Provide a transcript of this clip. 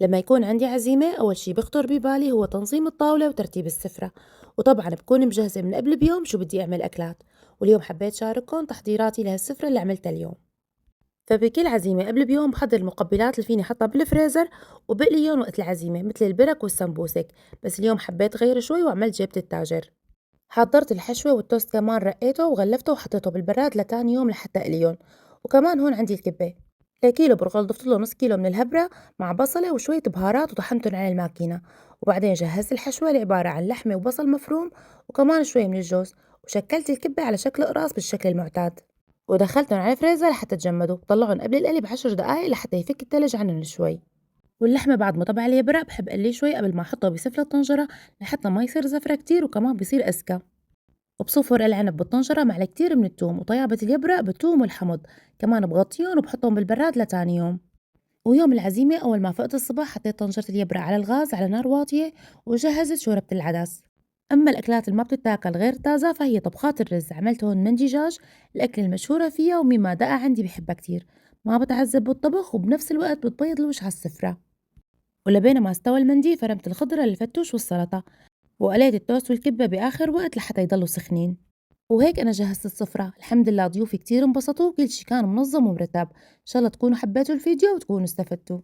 لما يكون عندي عزيمة أول شي بخطر ببالي هو تنظيم الطاولة وترتيب السفرة، وطبعا بكون مجهزة من قبل بيوم شو بدي أعمل أكلات. واليوم حبيت شارككم تحضيراتي لهالسفرة اللي عملتها اليوم. فبكل عزيمة قبل بيوم بحضر المقبلات اللي فيني حطها بالفريزر وبقليهم وقت العزيمة مثل البرك والسمبوسك. بس اليوم حبيت غير شوي وعملت جبت التاجر. حضرت الحشوة والتوست كمان رقيته وغلفته وحطيته بالبراد لتاني يوم لحتى أقليهم. وكمان هون عندي الكبة، كيلو برغل ضفت له نص كيلو من الهبرة مع بصلة وشوية بهارات وطحنتهم على الماكينة. وبعدين جهزت الحشوة اللي عبارة عن لحمة وبصل مفروم وكمان شوي من الجوز، وشكلت الكبة على شكل قراص بالشكل المعتاد، ودخلتهم على الفريزر لحتى تجمدوا. طلعهم قبل القلي ب10 دقايق لحتى يفك التلج عنهم شوي. واللحمة بعد ما طبع عليها برق بحب قليه شوي قبل ما احطه بسفلة الطنجرة لحتى ما يصير زفرة كتير وكمان بيصير أذكى. وبصف ورق العنب بالطنجرة مع الكتير من التوم وطيابة اليبرق بالثوم والحمض. كمان بغطيهم وبحطهم بالبراد لتاني يوم. ويوم العزيمة أول ما فقت الصبح حطيت طنجرة اليبرق على الغاز على نار واطية وجهزت شوربة العدس. أما الأكلات اللي ما بتتاكل غير طازة فهي طبخات الرز، عملت هون من دجاج، الأكل المشهورة فيها ومما دقة عندي بحبها كتير، ما بتعذب بالطبخ وبنفس الوقت بتبيض الوش على السفرة. ولبين ما استوى المندي فرمت الخضرة للفتوش والسلطة، وقليت التوست والكبة بآخر وقت لحتى يضلوا سخنين. وهيك أنا جهزت السفرة، الحمد لله ضيوفي كتير انبسطوا وكل شي كان منظم ومرتب. إن شاء الله تكونوا حبيتوا الفيديو وتكونوا استفدتوا.